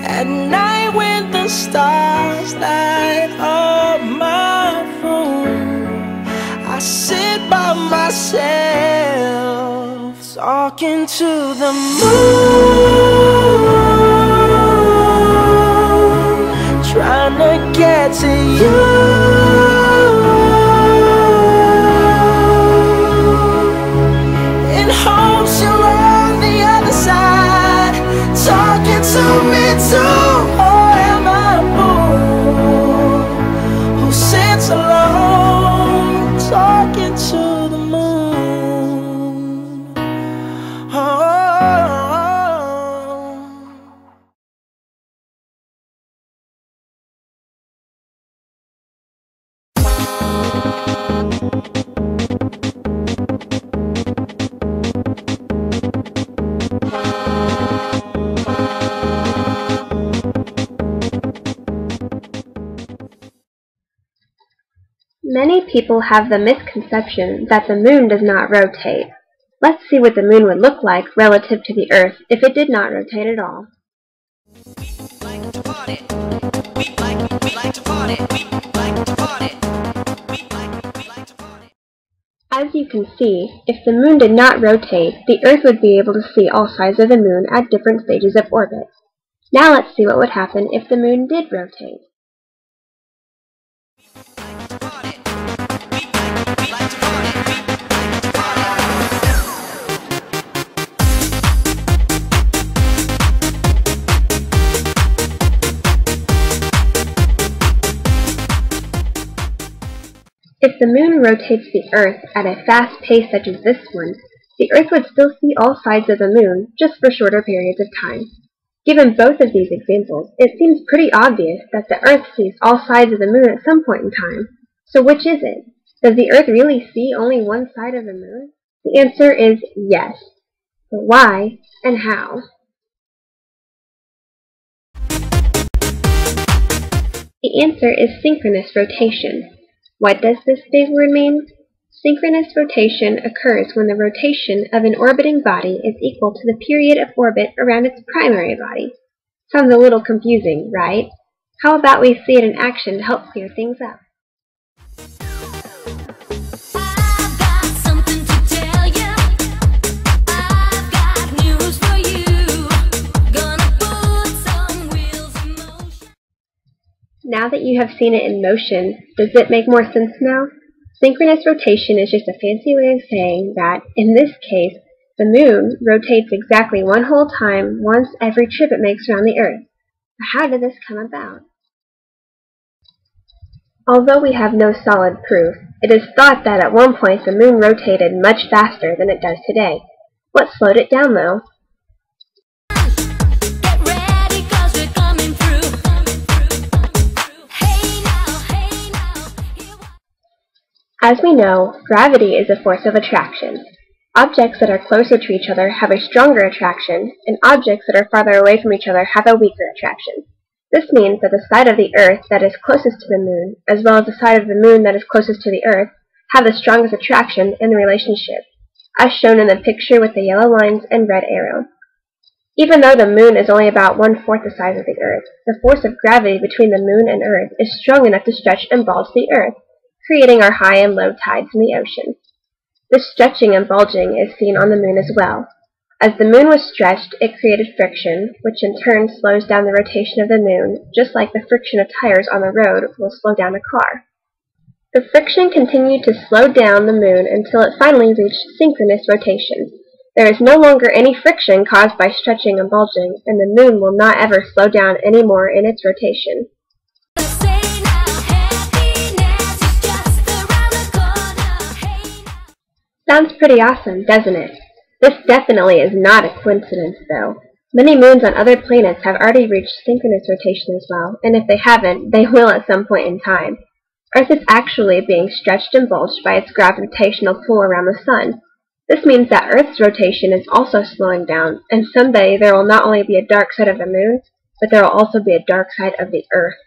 At night when the stars light up my room, I sit by myself talking to the moon, trying to get to you. In hopes you're on the other side, talking to me too. Or am I a fool who sits alone, talking to the moon? Oh. Many people have the misconception that the moon does not rotate. Let's see what the moon would look like relative to the Earth if it did not rotate at all. As you can see, if the moon did not rotate, the Earth would be able to see all sides of the moon at different stages of orbit. Now let's see what would happen if the moon did rotate. If the moon rotates the Earth at a fast pace such as this one, the Earth would still see all sides of the moon, just for shorter periods of time. Given both of these examples, it seems pretty obvious that the Earth sees all sides of the moon at some point in time. So which is it? Does the Earth really see only one side of the moon? The answer is yes. But why and how? The answer is synchronous rotation. What does this big word mean? Synchronous rotation occurs when the rotation of an orbiting body is equal to the period of orbit around its primary body. Sounds a little confusing, right? How about we see it in action to help clear things up? Now that you have seen it in motion, does it make more sense now? Synchronous rotation is just a fancy way of saying that, in this case, the moon rotates exactly one whole time once every trip it makes around the Earth. But how did this come about? Although we have no solid proof, it is thought that at one point the moon rotated much faster than it does today. What slowed it down, though? As we know, gravity is a force of attraction. Objects that are closer to each other have a stronger attraction, and objects that are farther away from each other have a weaker attraction. This means that the side of the Earth that is closest to the moon, as well as the side of the moon that is closest to the Earth, have the strongest attraction in the relationship, as shown in the picture with the yellow lines and red arrow. Even though the moon is only about 1/4 the size of the Earth, the force of gravity between the moon and Earth is strong enough to stretch and bulge the Earth, creating our high and low tides in the ocean. This stretching and bulging is seen on the moon as well. As the moon was stretched, it created friction, which in turn slows down the rotation of the moon, just like the friction of tires on the road will slow down a car. The friction continued to slow down the moon until it finally reached synchronous rotation. There is no longer any friction caused by stretching and bulging, and the moon will not ever slow down any more in its rotation. Sounds pretty awesome, doesn't it? This definitely is not a coincidence, though. Many moons on other planets have already reached synchronous rotation as well, and if they haven't, they will at some point in time. Earth is actually being stretched and bulged by its gravitational pull around the Sun. This means that Earth's rotation is also slowing down, and someday there will not only be a dark side of the moon, but there will also be a dark side of the Earth.